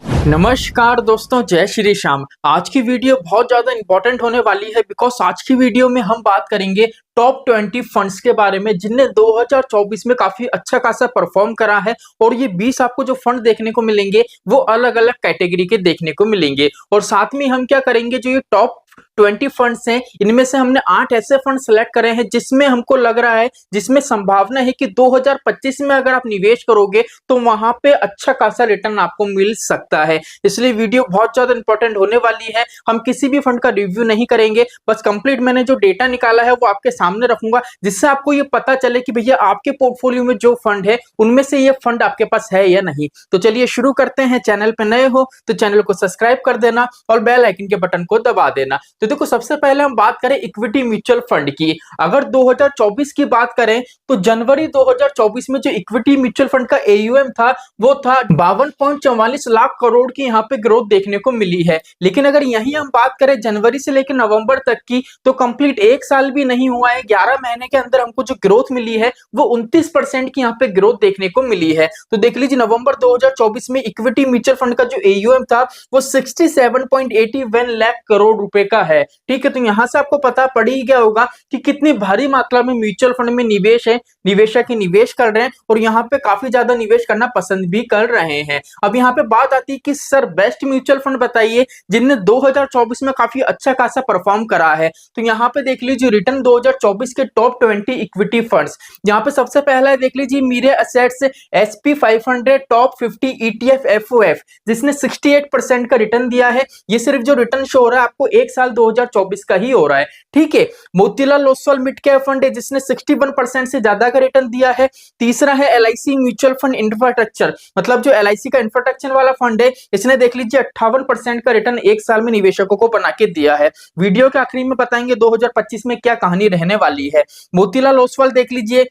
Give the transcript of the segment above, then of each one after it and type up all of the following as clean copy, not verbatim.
नमस्कार दोस्तों, जय श्री श्याम। आज की वीडियो बहुत ज्यादा इंपॉर्टेंट होने वाली है बिकॉज आज की वीडियो में हम बात करेंगे टॉप 20 फंड्स के बारे में जिनने 2024 में काफी अच्छा खासा परफॉर्म करा है। और ये 20 आपको जो फंड देखने को मिलेंगे वो अलग अलग कैटेगरी के देखने को मिलेंगे। और साथ में हम क्या करेंगे, जो ये टॉप 20 फंड्स हैं इनमें से हमने 8 ऐसे फंड सेलेक्ट करे हैं जिसमें हमको लग रहा है, जिसमें संभावना है कि 2025 में अगर आप निवेश करोगे तो वहां पे अच्छा खासा रिटर्न आपको मिल सकता है। इसलिए वीडियो बहुत ज्यादा इंपॉर्टेंट होने वाली है। हम किसी भी फंड का रिव्यू नहीं करेंगे, बस कंप्लीट मैंने जो डेटा निकाला है वो आपके सामने रखूंगा, जिससे आपको ये पता चले कि भैया आपके पोर्टफोलियो में जो फंड है उनमें से ये फंड आपके पास है या नहीं। तो चलिए शुरू करते हैं। चैनल पे नए हो तो चैनल को सब्सक्राइब कर देना और बेल आइकन के बटन को दबा देना। तो देखो, सबसे पहले हम बात करें इक्विटी म्यूचुअल फंड की। अगर 2024 की बात करें तो जनवरी 2024 में जो इक्विटी म्यूचुअल फंड का AUM था वो था 52.44 लाख करोड़ की यहाँ पे ग्रोथ देखने को मिली है। लेकिन अगर यही हम बात करें जनवरी से लेकर नवंबर तक की, तो कंप्लीट एक साल भी नहीं हुआ है, 11 महीने के अंदर हमको जो ग्रोथ मिली है वो 29% की यहाँ पे ग्रोथ देखने को मिली है। तो देख लीजिए, नवंबर 2024 में इक्विटी म्यूचुअल फंड का जो AUM था वो 67.81 लाख करोड़ रुपए का है। ठीक है, तो यहां से आपको पता पड़ ही गया होगा कि कितनी भारी मात्रा में म्यूचुअल फंड में निवेश है, निवेशक ही निवेश कर रहे हैं और यहाँ पे काफी ज्यादा निवेश करना पसंद भी कर रहे हैं। अब यहाँ पे बात आती है कि सर बेस्ट म्यूचुअल फंड बताइए जिनने 2024 में काफी अच्छा खासा परफॉर्म करा है। तो यहाँ पे देख लीजिए रिटर्न 2024 के टॉप 20 इक्विटी फंड्स। यहाँ पे सबसे पहला है, देख लीजिए Mirae assets SP500 top 50 ETF FOF, जिसने 68% का रिटर्न दिया है। ये सिर्फ जो रिटर्न शो हो रहा है आपको एक साल 2024 का ही हो रहा है। ठीक है, Motilal Oswal mid cap fund है जिसने 61% से ज्यादा का रिटर्न दिया है। तीसरा है LIC म्यूचुअल फंड इंफ्रास्ट्रक्चर, मतलब जो LIC का इंफ्रास्ट्रक्चर वाला फंड है, इसने देख लीजिए 58% का रिटर्न एक साल में निवेशकों को बना के दिया है। वीडियो के आखिरी में बताएंगे 2025 में क्या कहानी रहने वाली है। मोतीलाल ओसवाल देख लीजिए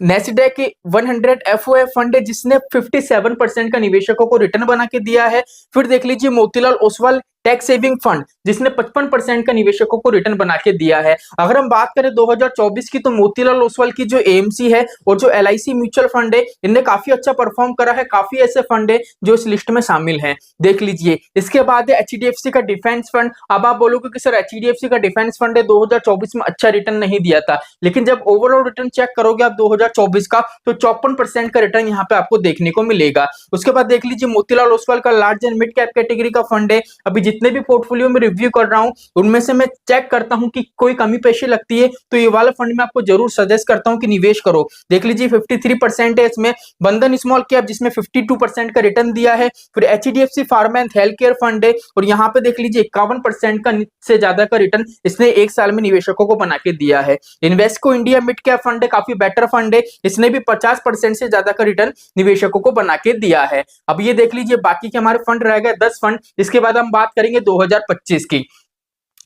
नेस्डेक 100 FOF फंड है जिसने 57% का निवेशकों को रिटर्न बना के दिया है। फिर देख लीजिए Motilal Oswal tax saving fund जिसने 55% का निवेशकों को रिटर्न बना के दिया है। अगर हम बात करें 2024 की, तो मोतीलाल ओसवाल की जो AMC है और जो LIC म्यूचुअल फंड है इनने काफी अच्छा परफॉर्म करा है। काफी ऐसे फंड है जो इस लिस्ट में शामिल हैं, देख लीजिए। इसके बाद है HDFC का डिफेंस फंड। अब आप बोलोगे कि सर HDFC का डिफेंस फंड है 2024 में अच्छा रिटर्न नहीं दिया था, लेकिन जब ओवरऑल रिटर्न चेक करोगे आप 2024 का, तो 54% का रिटर्न यहाँ पे आपको देखने को मिलेगा। उसके बाद देख लीजिए मोतीलाल ओसवाल का large and mid cap category का फंड है। अभी जितने भी पोर्टफोलियो में रिव्यू कर रहा हूं उनमें से मैं चेक करता हूं कि कोई कमी पेशी लगती है तो ये वाला फंड में आपको जरूर सजेस्ट करता हूं कि निवेश करो। देख लीजिए 53% है इसमें। बंधन स्मॉल कैप जिसमें 52% का रिटर्न दिया है। फिर HDFC pharma and health care fund है और यहाँ पे देख लीजिए 51% का से ज्यादा का रिटर्न इसने एक साल में निवेशकों को बना के दिया है। Invesco India mid cap fund है, काफी बेटर फंड है, इसने भी 50% से ज्यादा का रिटर्न निवेशकों को बना के दिया है। अब ये देख लीजिए बाकी के हमारे फंड रह गए 10 फंड। इसके बाद हम बात करेंगे 2025 की।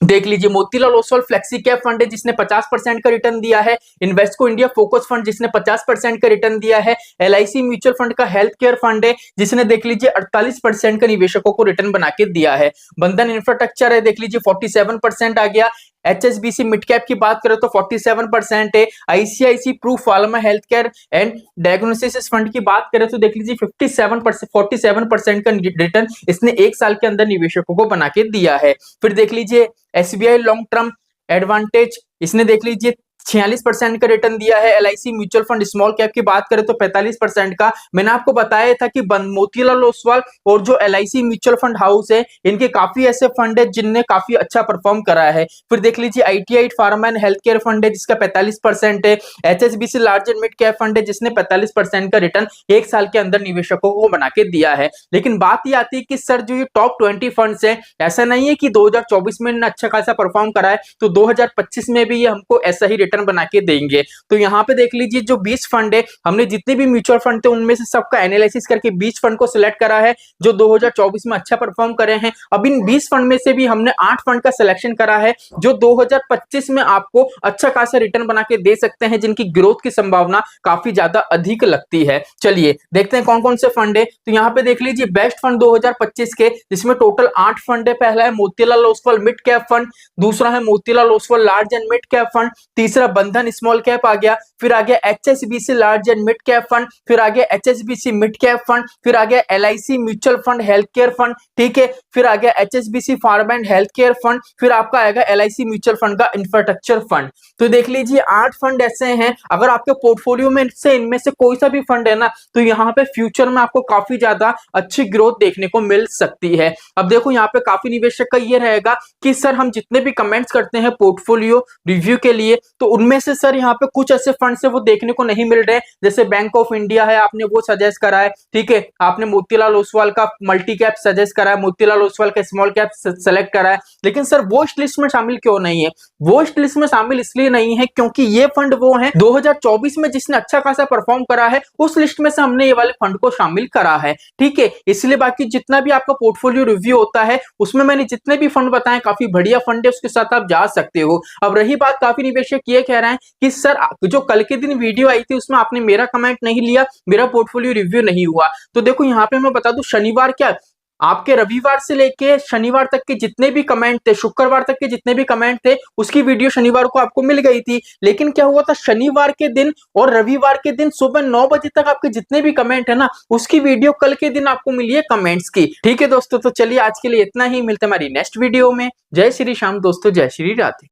देख लीजिए Motilal Oswal flexi cap fund है जिसने 50% का रिटर्न दिया है। इन्वेस्को इंडिया फोकस फंड जिसने 50% का रिटर्न दिया है। LIC म्यूचुअल फंड का हेल्थ केयर फंड है जिसने देख लीजिए 48% का निवेशकों को रिटर्न बना के दिया है। बंधन इंफ्रास्ट्रक्चर है, देख लीजिए 47% आ गया। HSBC मिड कैप की बात करें तो 47% है। ICICI Pru pharma health care and diagnosis fund की बात करें तो देख लीजिए 47% का रिटर्न इसने एक साल के अंदर निवेशकों को बना के दिया है। फिर देख लीजिए SBI लॉन्ग टर्म एडवांटेज, इसने देख लीजिए 46% का रिटर्न दिया है। LIC mutual fund small cap की बात करें तो 45% का। मैंने आपको बताया था कि मोतीलाल ओसवाल और जो LIC म्यूचुअल फंड हाउस है इनके काफी ऐसे फंड है जिनने काफी अच्छा परफॉर्म करा है। फिर देख लीजिए ITI pharma and health care fund है जिसका 45% है। HSBC large and mid cap fund है जिसने 45% का रिटर्न एक साल के अंदर निवेशकों को बना के दिया है। लेकिन बात ये आती है कि सर जो ये टॉप 20 फंड्स है, ऐसा नहीं है कि 2024 में इन्होंने अच्छा खासा परफॉर्म करा है तो 2025 में भी ये हमको ऐसा ही रिटर्न बना के देंगे। तो यहाँ पे देख लीजिए जो 20 फंड है, हमने जितने भी म्यूचुअल फंड थे उनमें से सबका एनालिसिस करके 20 फंड को सिलेक्ट करा है जो 2024 में अच्छा परफॉर्म करे हैं। अब इन 20 फंड में से भी हमने 8 फंड का सिलेक्शन करा है जो 2025 में आपको अच्छा खासा रिटर्न बना के दे सकते हैं, जिनकी ग्रोथ की संभावना काफी ज्यादा अधिक लगती है। चलिए देखते हैं कौन कौन से फंड है। तो यहाँ पे देख लीजिए बेस्ट फंड 2025 के, जिसमें टोटल 8 फंड है। पहला है Motilal Oswal mid cap fund, दूसरा है Motilal Oswal large and mid cap fund, तीसरा तीसरा बंधन स्मॉल कैप आ गया, फिर आ गया HSBC large and mid cap fund, फिर आ गया HSBC मिड कैप फंड, फिर आ गया LIC mutual fund health care fund, ठीक है, फिर आ गया HSBC pharma and health care fund, फिर आपका आएगा LIC म्यूचुअल फंड का इंफ्रास्ट्रक्चर फंड। तो देख लीजिए 8 फंड ऐसे हैं, अगर आपके पोर्टफोलियो में से इनमें से कोई सा भी फंड है ना, तो यहाँ पे फ्यूचर में आपको काफी ज्यादा अच्छी ग्रोथ देखने को मिल सकती है। अब देखो यहाँ पे काफी निवेशक का ये रहेगा कि सर हम जितने भी कमेंट्स करते हैं पोर्टफोलियो रिव्यू के लिए, तो उनमें से सर यहाँ पे कुछ ऐसे फंड्स है वो देखने को नहीं मिल रहे, जैसे बैंक ऑफ इंडिया है, आपने वो सजेस्ट करा है, ठीक है, आपने मोतीलाल ओसवाल का मल्टी कैप सजेस्ट करा है, मोतीलाल ओसवाल का स्मॉल कैप सेलेक्ट करा है, लेकिन सर वो इस लिस्ट में शामिल क्यों नहीं है? वो इस लिस्ट में शामिल इसलिए नहीं है क्योंकि ये फंड वो है 2024 में जिसने अच्छा खासा परफॉर्म करा है, उस लिस्ट में से हमने ये वाले फंड को शामिल करा है, ठीक है। इसलिए बाकी जितना भी आपका पोर्टफोलियो रिव्यू होता है उसमें मैंने जितने भी फंड बताए काफी बढ़िया फंड है, उसके साथ आप जा सकते हो। अब रही बात, काफी निवेशक ये कह रहे हैं कि सर जो कल के दिन वीडियो आई थी उसमें आपने मेरा कमेंट नहीं लिया, मेरा पोर्टफोलियो रिव्यू नहीं हुआ। तो देखो यहाँ पे मैं बता दूं, शनिवार क्या आपके रविवार से लेके शनिवार तक के जितने भी कमेंट थे, शुक्रवार तक के जितने भी कमेंट थे, उसकी वीडियो शनिवार को आपको मिल गई थी। लेकिन क्या हुआ था, शनिवार के दिन और रविवार के दिन सुबह 9 बजे तक आपके जितने भी कमेंट है ना, उसकी वीडियो कल के दिन आपको मिली है कमेंट्स की, ठीक है दोस्तों। तो चलिए आज के लिए इतना ही, मिलते हैं हमारी नेक्स्ट वीडियो में। जय श्री श्याम दोस्तों, जय श्री राधे।